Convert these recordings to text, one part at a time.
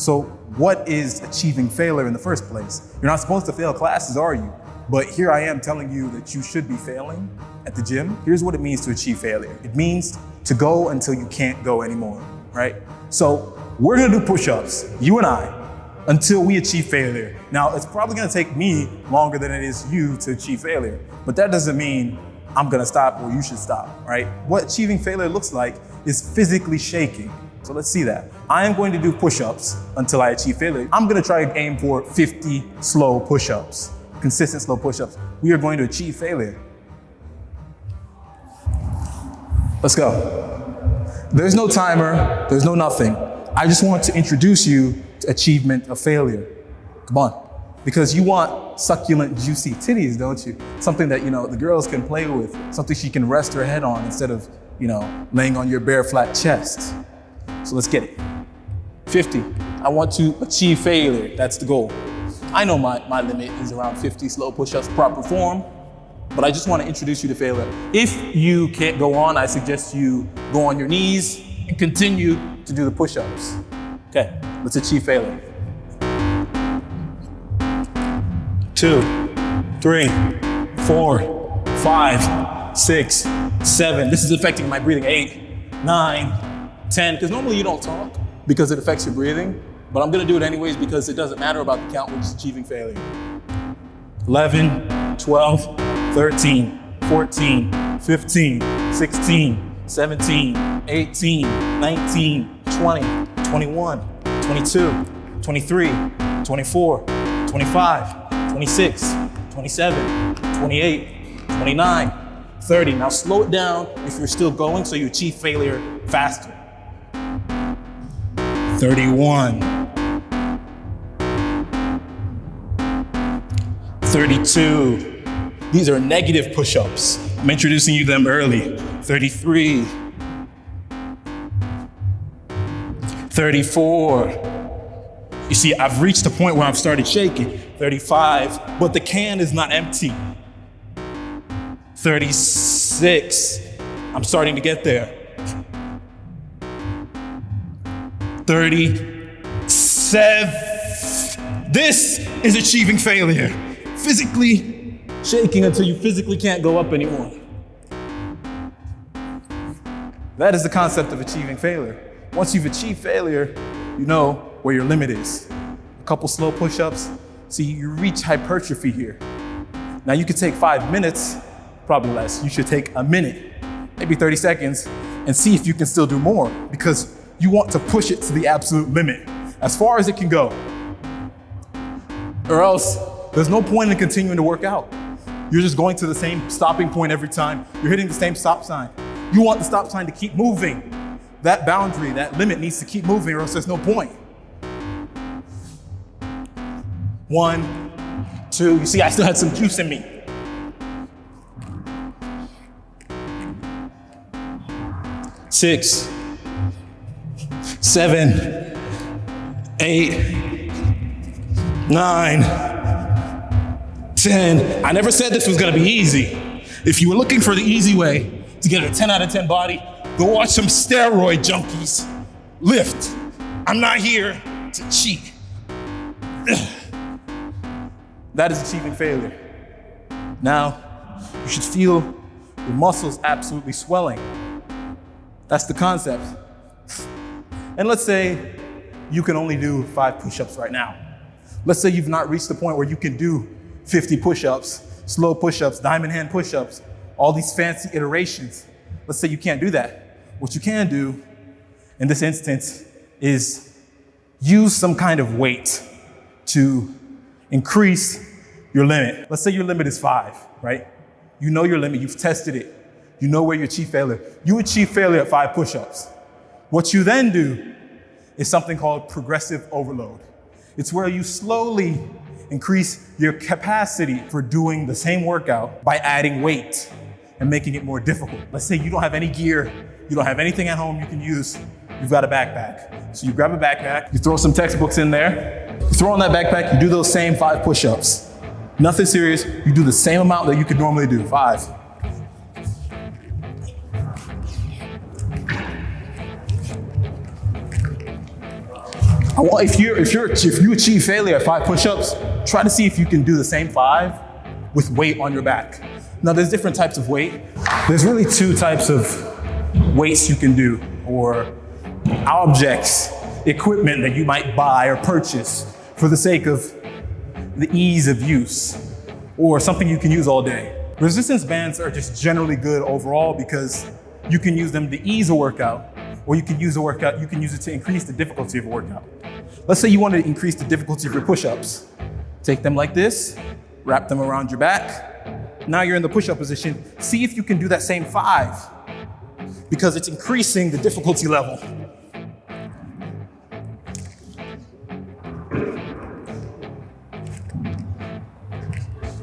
So what is achieving failure in the first place? You're not supposed to fail classes, are you? But here I am telling you that you should be failing at the gym. Here's what it means to achieve failure. It means to go until you can't go anymore, right? So we're gonna do push-ups, you and I, until we achieve failure. Now, it's probably gonna take me longer than it is you to achieve failure, but that doesn't mean I'm gonna stop or you should stop, right? What achieving failure looks like is physically shaking. So let's see that. I am going to do push-ups until I achieve failure. I'm gonna try to aim for 50 slow push-ups, consistent slow push-ups. We are going to achieve failure. Let's go. There's no timer, there's no nothing. I just want to introduce you to achievement of failure. Come on. Because you want succulent, juicy titties, don't you? Something that, the girls can play with, something she can rest her head on instead of, laying on your bare flat chest. So let's get it. 50. I want to achieve failure. That's the goal. I know my limit is around 50 slow push-ups proper form, but I just want to introduce you to failure. If you can't go on, I suggest you go on your knees and continue to do the push-ups. Okay, let's achieve failure. 2, 3, 4, 5, 6, 7. This is affecting my breathing. 8, 9, 10. Because normally you don't talk because it affects your breathing, but I'm gonna do it anyways because it doesn't matter about the count, we're just achieving failure. 11, 12, 13, 14, 15, 16, 17, 18, 19, 20, 21, 22, 23, 24, 25, 26, 27, 28, 29, 30. Now slow it down if you're still going so you achieve failure faster. 31, 32. These are negative push-ups. I'm introducing you them early. 33, 34. You see, I've reached the point where I've started shaking. 35, but the can is not empty. 36, I'm starting to get there. 37, this is achieving failure. Physically shaking until you physically can't go up anymore. That is the concept of achieving failure. Once you've achieved failure, you know where your limit is. A couple slow push-ups, see, you reach hypertrophy here. Now you could take 5 minutes, probably less. You should take a minute, maybe 30 seconds, and see if you can still do more because you want to push it to the absolute limit, as far as it can go. Or else, there's no point in continuing to work out. You're just going to the same stopping point every time. You're hitting the same stop sign. You want the stop sign to keep moving. That boundary, that limit needs to keep moving or else there's no point. 1, 2, you see I still had some juice in me. 6, 7, 8, 9, 10. I never said this was gonna be easy. If you were looking for the easy way to get a 10 out of 10 body, go watch some steroid junkies lift. I'm not here to cheat. That is achieving failure. Now, you should feel your muscles absolutely swelling. That's the concept. And let's say you can only do 5 push-ups right now. Let's say you've not reached the point where you can do 50 push-ups, slow push-ups, diamond hand push-ups, all these fancy iterations. Let's say you can't do that. What you can do in this instance is use some kind of weight to increase your limit. Let's say your limit is 5, right? You know your limit, you've tested it. You know where you achieve failure. You achieve failure at 5 push-ups. What you then do is something called progressive overload. It's where you slowly increase your capacity for doing the same workout by adding weight and making it more difficult. Let's say you don't have any gear, you don't have anything at home you can use, you've got a backpack. So you grab a backpack, you throw some textbooks in there, you throw on that backpack, you do those same 5 push-ups. Nothing serious, you do the same amount that you could normally do, 5. If you achieve failure at 5 push-ups, try to see if you can do the same 5 with weight on your back. Now there's different types of weight. There's really 2 types of weights you can do, or objects, equipment that you might buy or purchase for the sake of the ease of use, or something you can use all day. Resistance bands are just generally good overall because you can use them to ease a workout, or you can use it to increase the difficulty of a workout. Let's say you want to increase the difficulty of your push-ups. Take them like this, wrap them around your back. Now you're in the push-up position. See if you can do that same 5, because it's increasing the difficulty level.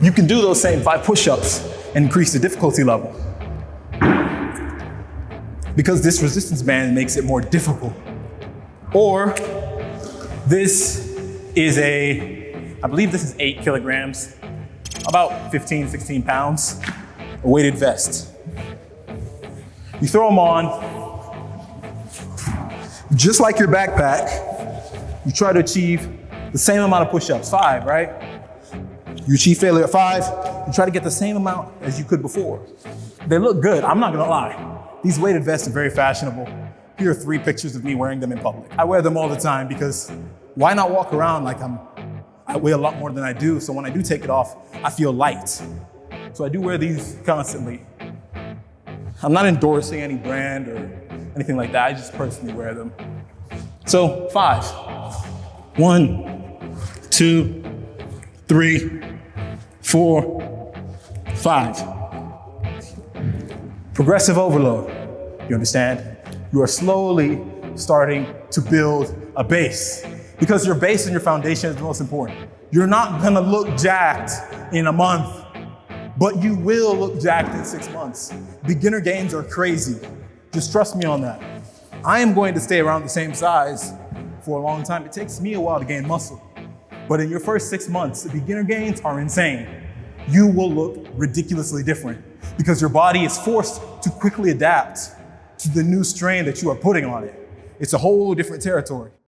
You can do those same 5 push-ups and increase the difficulty level, because this resistance band makes it more difficult. Or this is I believe this is 8 kilograms, about 15, 16 pounds, a weighted vest. You throw them on, just like your backpack, you try to achieve the same amount of push-ups, 5, right? You achieve failure at 5, you try to get the same amount as you could before. They look good, I'm not gonna lie. These weighted vests are very fashionable. Here are 3 pictures of me wearing them in public. I wear them all the time because why not walk around like I weigh a lot more than I do, so when I do take it off, I feel light. So I do wear these constantly. I'm not endorsing any brand or anything like that, I just personally wear them. So 5. 1, 2, 3, 4, 5. Progressive overload, you understand? You are slowly starting to build a base, because your base and your foundation is the most important. You're not gonna look jacked in a month, but you will look jacked in 6 months. Beginner gains are crazy. Just trust me on that. I am going to stay around the same size for a long time. It takes me a while to gain muscle, but in your first 6 months, the beginner gains are insane. You will look ridiculously different because your body is forced to quickly adapt to the new strain that you are putting on it. It's a whole different territory.